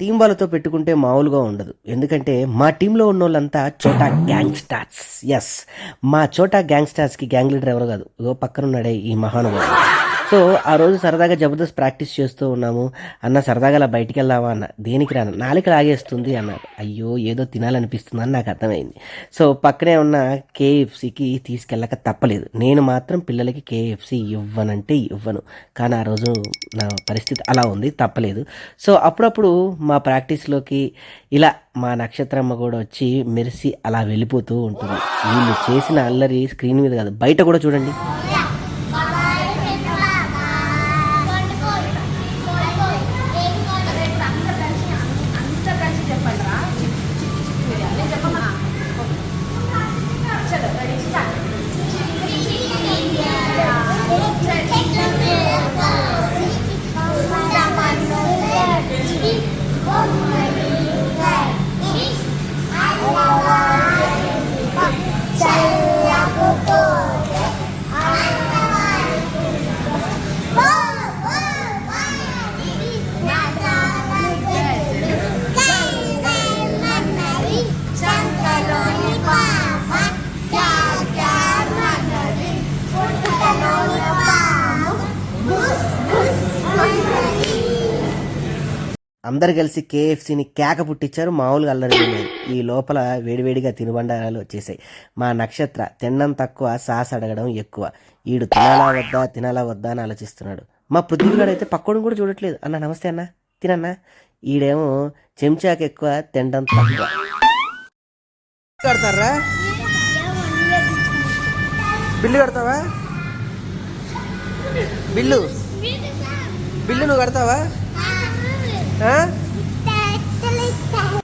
Team వాళ్ళతో పెట్టుకుంటే మామూలుగా ఉండదు. ఎందుకంటే మా టీంలో ఉన్నోళ్ళంతా చోటా గ్యాంగ్‌స్టర్స్. యెస్. మా చోటా గ్యాంగ్‌స్టర్స్‌కి గ్యాంగ్ లీడర్ ఎవరో కాదు. ఇగో పక్కనున్నాడే ఈ మహానుభావుడు. సో, ఆ రోజు సరదాగా జబర్దస్త్ ప్రాక్టీస్ చేస్తూ ఉన్నాము. "అన్న సరదాగా అలా బయటికెళ్దామా" అన్నా. "దేనికి రా" అన్నా. "నాలుక లాగేస్తుంది" అన్నారు. అయ్యో! ఏదో తినాలనిపిస్తుందని నాకు అర్థమైంది. సో, పక్కనే ఉన్న కేఎఫ్‌సీకి తీసుకెళ్ళక తప్పలేదు. నేను మాత్రం పిల్లలకి కేఎఫ్‌సీ ఇవ్వనంటే ఇవ్వను. కానీ ఆ రోజు నా పరిస్థితి అలా ఉంది. తప్పలేదు. సో, అప్పుడప్పుడు మా ప్రాక్టీస్‌లోకి ఇలా మా నక్షత్రమ్మ కూడా వచ్చి మెరిసి అలా వెళ్ళిపోతూ ఉంటుంది. వీళ్ళు చేసిన అల్లరి స్క్రీన్ మీద కాదు, బయట కూడా చూడండి. అందరు కలిసి కేఎఫ్సీని కేక పుట్టించారు. మామూలుగా అల్లరి చేయలేదు. ఈ లోపల వేడివేడిగా తినుబండారాలు వచ్చేసాయి. మా నక్షత్ర తినడం తక్కువ, సాస్ అడగడం ఎక్కువ. ఈడు తినాలా వద్దా అని ఆలోచిస్తున్నాడు. మా పృథ్వీగాడు అయితే పక్కోడిని కూడా చూడట్లేదు. అన్న నమస్తే అన్న, తినన్నా. ఈడేమో చెంచాకి ఎక్కువ, తినడం తక్కువ. కడతారా? బిల్లు కడతావా? బిల్లు నువ్వు కడతావా?